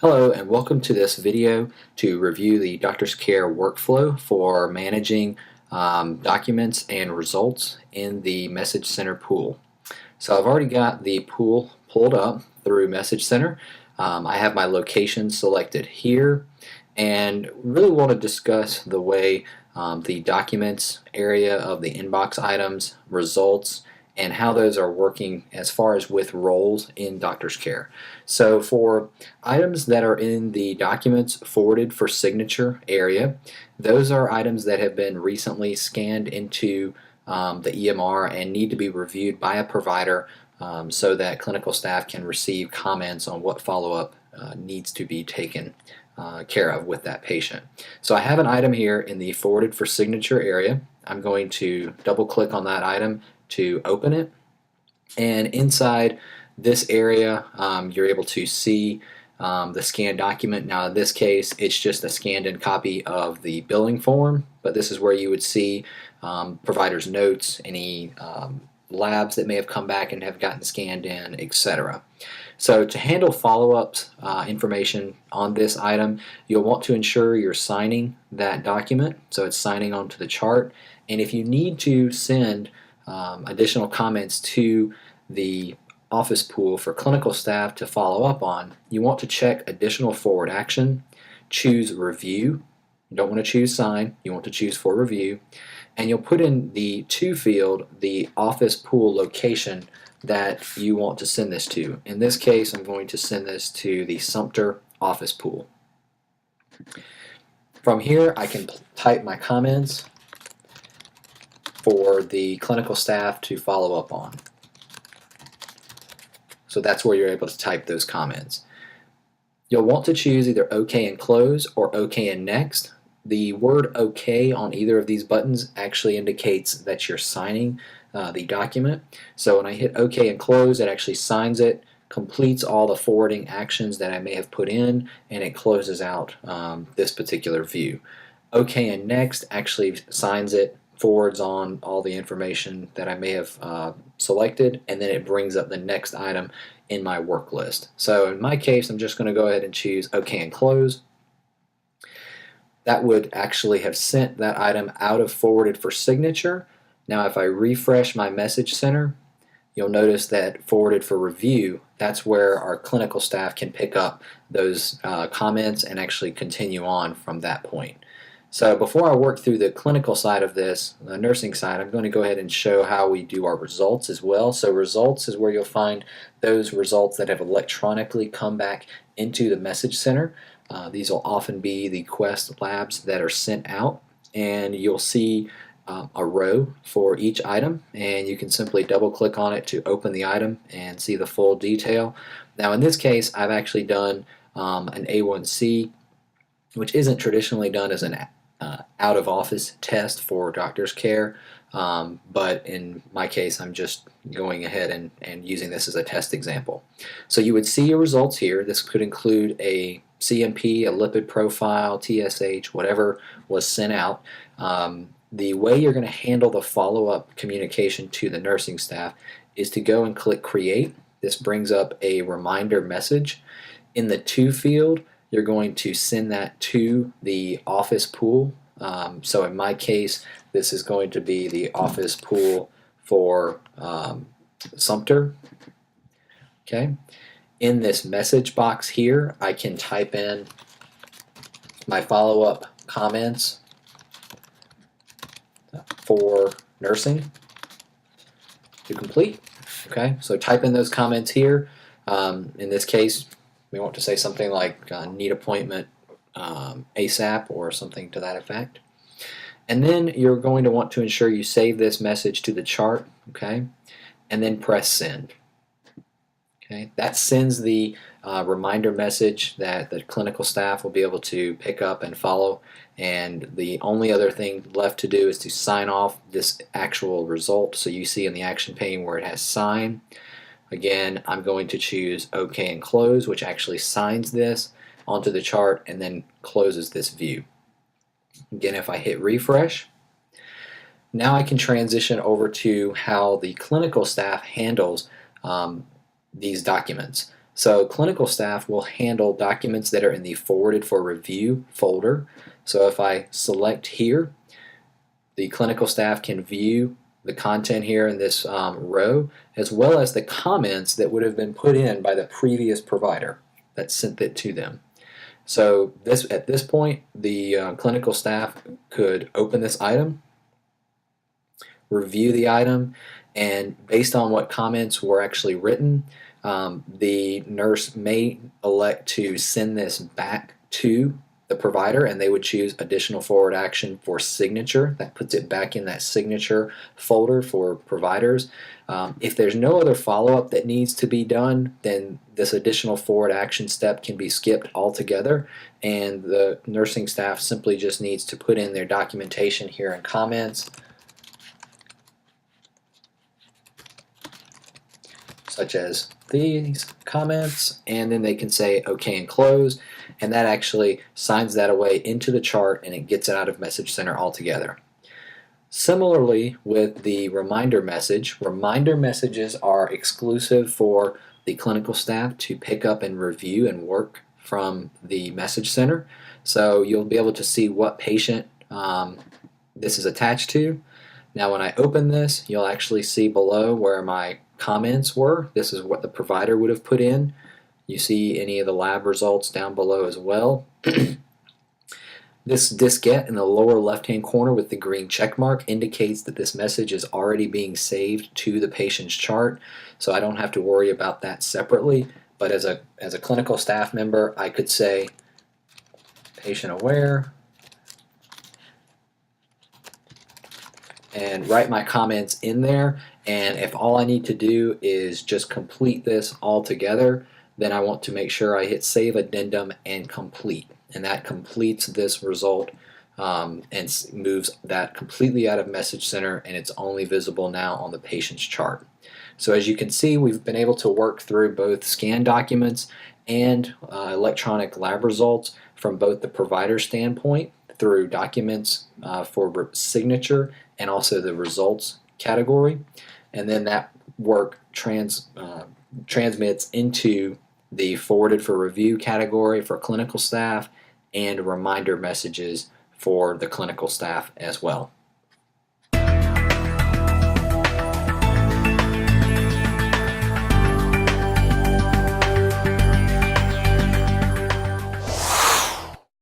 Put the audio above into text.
Hello and welcome to this video to review the Doctor's Care workflow for managing documents and results in the Message Center pool. So I've already got the pool pulled up through Message Center. I have my location selected here and really want to discuss the way the documents area of the inbox items, results, and how those are working as far as with roles in Doctor's Care. So for items that are in the documents forwarded for signature area, those are items that have been recently scanned into the EMR and need to be reviewed by a provider so that clinical staff can receive comments on what follow-up needs to be taken care of with that patient. So I have an item here in the forwarded for signature area. I'm going to double click on that item to open it, and inside this area you're able to see the scanned document. Now in this case it's just a scanned in copy of the billing form, but this is where you would see providers' notes, any labs that may have come back and have gotten scanned in, etc. So to handle follow-ups information on this item, you'll want to ensure you're signing that document, so it's signing onto the chart. And if you need to send additional comments to the office pool for clinical staff to follow up on, you want to check additional forward action, choose review. You don't want to choose sign, you want to choose for review, and you'll put in the to field the office pool location that you want to send this to. In this case, I'm going to send this to the Sumter office pool. From here, I can type my comments for the clinical staff to follow up on. So that's where you're able to type those comments. You'll want to choose either OK and close or OK and next. The word OK on either of these buttons actually indicates that you're signing the document. So when I hit OK and close, it actually signs it, completes all the forwarding actions that I may have put in, and it closes out this particular view. OK and next actually signs it, forwards on all the information that I may have selected, and then it brings up the next item in my work list. So in my case, I'm just going to go ahead and choose OK and close. That would actually have sent that item out of forwarded for signature. Now if I refresh my message center, you'll notice that forwarded for review, that's where our clinical staff can pick up those comments and actually continue on from that point. So before I work through the clinical side of this, the nursing side, I'm going to go ahead and show how we do our results as well. So results is where you'll find those results that have electronically come back into the message center. These will often be the Quest labs that are sent out, and you'll see a row for each item, and you can simply double click on it to open the item and see the full detail. Now in this case, I've actually done an A1C, which isn't traditionally done as an out-of-office test for Doctor's Care, but in my case I'm just going ahead and using this as a test example. So you would see your results here. This could include a CMP, a lipid profile, TSH, whatever was sent out. The way you're going to handle the follow-up communication to the nursing staff is to go and click Create. This brings up a reminder message. In the To field, you're going to send that to the office pool. So in my case, this is going to be the office pool for Sumter. Okay. In this message box here, I can type in my follow-up comments for nursing to complete. Okay, so type in those comments here. In this case, we want to say something like need appointment ASAP or something to that effect. And then you're going to want to ensure you save this message to the chart, okay, and then press send. Okay, that sends the reminder message that the clinical staff will be able to pick up and follow, and the only other thing left to do is to sign off this actual result. So you see in the action pane where it has sign. Again, I'm going to choose OK and close, which actually signs this onto the chart and then closes this view. Again, if I hit refresh, now I can transition over to how the clinical staff handles these documents. So clinical staff will handle documents that are in the forwarded for review folder. So if I select here, the clinical staff can view the content here in this row, as well as the comments that would have been put in by the previous provider that sent it to them. So at this point, the clinical staff could open this item, review the item, and based on what comments were actually written, the nurse may elect to send this back to the provider, and they would choose additional forward action for signature. That puts it back in that signature folder for providers. If there's no other follow-up that needs to be done, then this additional forward action step can be skipped altogether, and the nursing staff simply just needs to put in their documentation here in comments, such as these comments, and then they can say OK and close, and that actually signs that away into the chart and it gets it out of Message Center altogether. Similarly with the reminder message, reminder messages are exclusive for the clinical staff to pick up and review and work from the Message Center. So you'll be able to see what patient this is attached to. Now when I open this, you'll actually see below where my comments were. This is what the provider would have put in. You see any of the lab results down below as well. This diskette in the lower left-hand corner with the green check mark indicates that this message is already being saved to the patient's chart, so I don't have to worry about that separately. But as a clinical staff member, I could say patient aware and write my comments in there, and if all I need to do is just complete this all together, then I want to make sure I hit Save Addendum and Complete, and that completes this result and moves that completely out of Message Center, and it's only visible now on the patient's chart. So as you can see, we've been able to work through both scanned documents and electronic lab results from both the provider standpoint through documents for signature and also the results category, and then that work transmits into the forwarded for review category for clinical staff and reminder messages for the clinical staff as well.